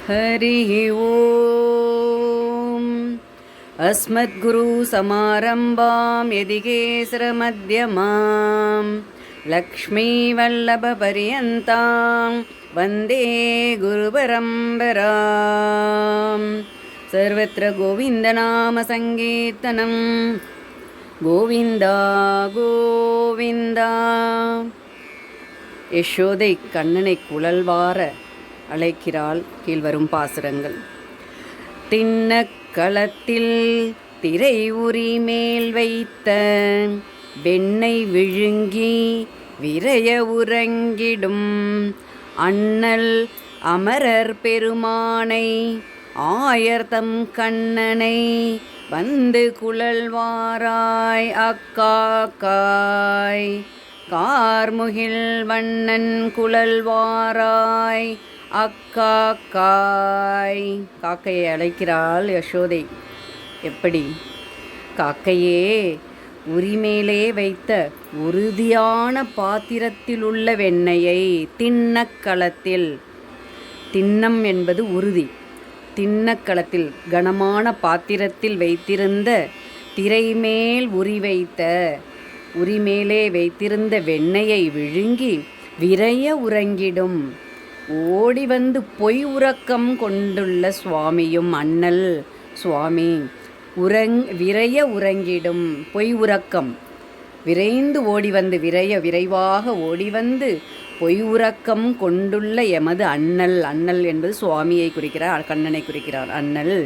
हरिः ओम्। अस्मद्गुरुसमारम्भां यदिकेसरमध्यमां लक्ष्मीवल्लभपर्यन्तां वन्दे गुरुपरम्परां। सर्वत्र गोविन्दनामसङ्कीर्तनं गोविन्द गोविन्द. யசோதை கண்ணனை குழல்வார அழைக்கிறாள். கீழ்வரும் பாசுரங்கள். திண்ணக்களத்தில் திரை உரி மேல் வைத்த வெண்ணெய் விழுங்கி விரைய உறங்கிடும் அண்ணல் அமரர் பெருமானை ஆயர்தம் கண்ணனை வந்து குழல்வாராய் அக்காக்காய். கார்முகில் வண்ணன் குழல்வாராய் அக்காக்காய். காக்கையை அழைக்கிறாள் யசோதை. எப்படி? காக்கையே, உரிமேலே வைத்த உறுதியான பாத்திரத்தில் உள்ள வெண்ணெயை திண்ணக்களத்தில், திண்ணம் என்பது உறுதி, திண்ணக்களத்தில் கனமான பாத்திரத்தில் வைத்திருந்த திரைமேல் உரிமேலே வைத்திருந்த வெண்ணெயை விழுங்கி விரைய உறங்கிடும் ஓடி வந்து பொய் உறக்கம் கொண்டுள்ள சுவாமியும் அண்ணல் சுவாமி விரைய உறங்கிடும் பொய் உறக்கம், விரைந்து ஓடி வந்து விரைவாக ஓடி வந்து பொய் உறக்கம் கொண்டுள்ள எமது அண்ணல். அண்ணல் என்பது சுவாமியை குறிக்கிறார், கண்ணனை குறிக்கிறார். அண்ணல்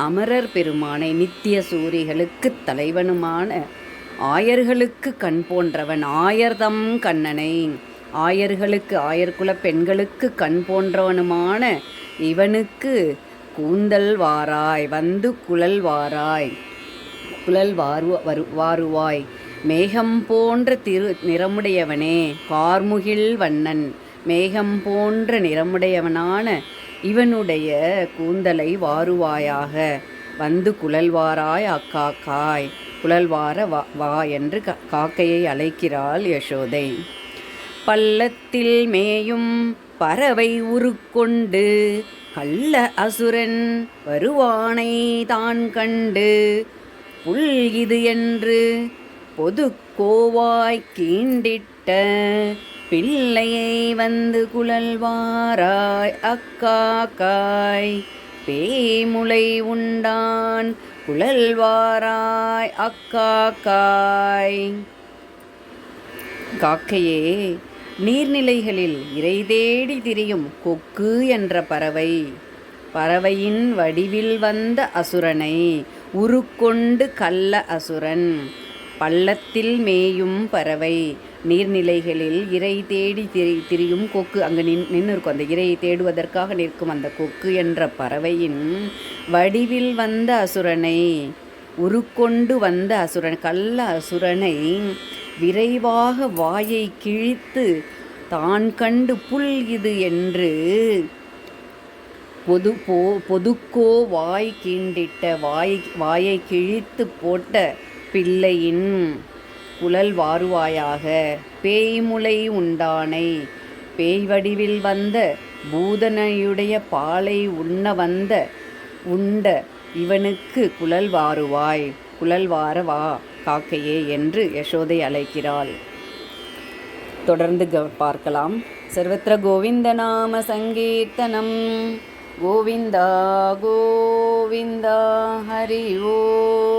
அமரர் பெருமானை நித்திய சூரிகளுக்கு தலைவனுமான ஆயர்களுக்கு கண் போன்றவன் ஆயர்தம் கண்ணனை, ஆயர்களுக்கு ஆயர்குல பெண்களுக்கு கண் போன்றவனுமான இவனுக்கு கூந்தல் வாராய் வந்து குழல்வாராய், வாருவாய். மேகம் போன்ற நிறமுடையவனே, கார்முகில் வண்ணன், மேகம் போன்ற நிறமுடையவனான இவனுடைய கூந்தலை வாருவாயாக, வந்து குழல்வாராய் அக்காக்காய். குழல்வார வா என்று காக்கையை அழைக்கிறாள் யசோதை. பள்ளத்தில் மேயும் பறவை உருக்கொண்டு கள்ள அசுரன் வருவானை தான் கண்டு புல் இது என்று பொது கோவாய் கீண்டிட்ட பிள்ளையை வந்து குழல்வாராய் அக்காக்காய். பேமுலை உண்டான் குழல்வாராய் அக்காக்காய். காக்கையே, நீர்நிலைகளில் இறை தேடி திரியும் கொக்கு என்ற பறவையின் வடிவில் வந்த அசுரனை உருக்கொண்டு கள்ள அசுரன். பள்ளத்தில் மேயும் பறவை, நீர்நிலைகளில் இறை தேடி திரியும் கொக்கு, அங்கே நின்று இருக்கும், அந்த இறையை தேடுவதற்காக நிற்கும் அந்த கொக்கு என்ற பறவையின் வடிவில் வந்த அசுரனை, உருக்கொண்டு வந்த அசுரன், கள்ள அசுரனை விரைவாக வாயை கிழித்து தான் கண்டு புல் இது என்று பொதுக்கோ வாய் கீண்டிட்ட, வாயை கிழித்து போட்ட பிள்ளையின் குழல் வாருவாயாக. பேய்முலை உண்டானை, பேய் வடிவில் வந்த பூதனையுடைய பாலை உண்ட இவனுக்கு குழல் வாருவாய், குழல்வார வா காக்கையே என்று யசோதை அழைக்கிறாள். தொடர்ந்து பார்க்கலாம். சர்வத்திர கோவிந்த நாம சங்கீர்த்தனம் கோவிந்தா கோவிந்தா. ஹரி ஓம்.